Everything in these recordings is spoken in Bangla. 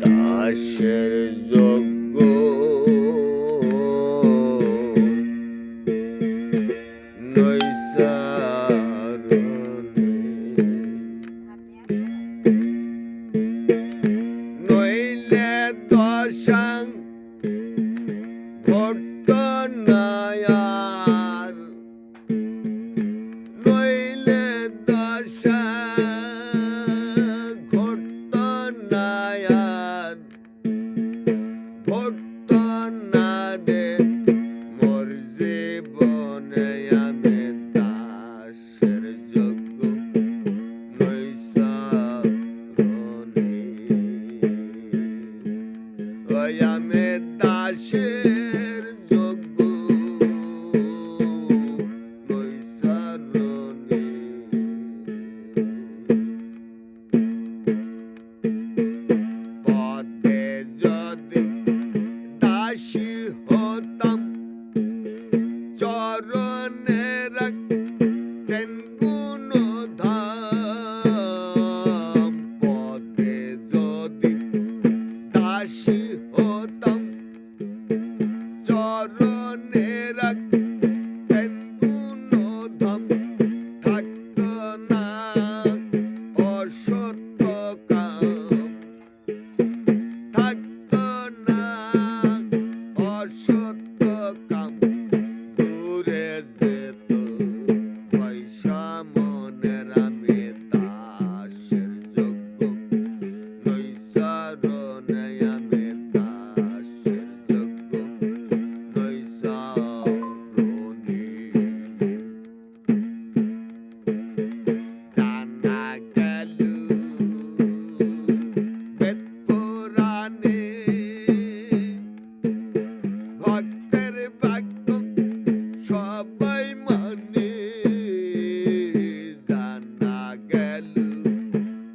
দাসের যোগ্য নৈসারণে নইলে দশাং ঘট্ট নায়ার নইলে দশা ঘট্ট নায়ার ঘট্ট না রে মোর জীবনে আমি দাসের যোগ্য নৈসারণে ওই আমি দাসের যোগ্য নৈসারণে পদে যদি দাসী হতাম চরণে রাখতেন গুণধাম পদে যদি দাসী হতাম চরণে রাখতেন গুণধাম থাকত না অসত্য কাম থাকত না অসত্য কাম দূরে যেত পয়সা মনের আমি দাসের যোগ্য নৈসারণে আমি দাসের যোগ্য নৈসারণে জানা গেল বেদ পুরাণে ভক্তের বাক্য সবাই মানে জানা গেল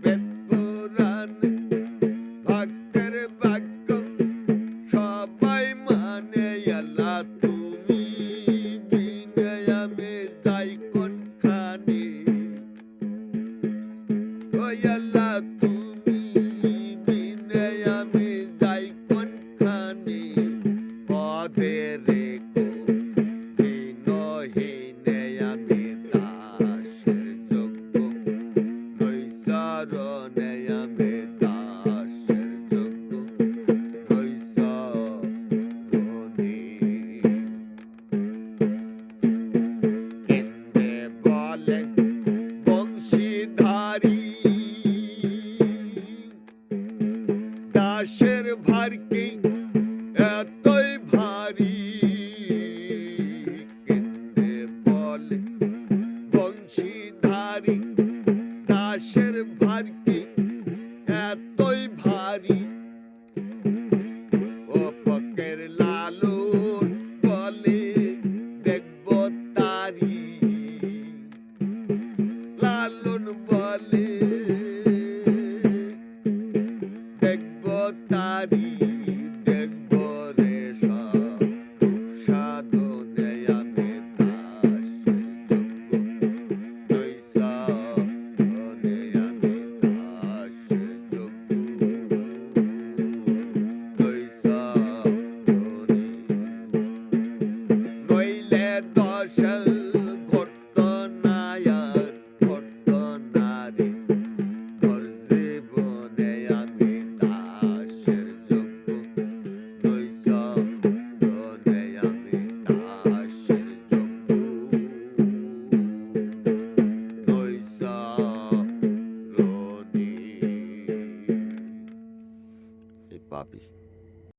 বেদ পুরাণে ভক্তের বাক্য সবাই মানে আল্লাহ তুমি বিনে আমি যাই কোনখানে ওই আল্লাহ তুমি বিনে আমি যাই কোনখানে পদে রেখো দিনহীনে আমি দাসের যোগ্য নৈসারণে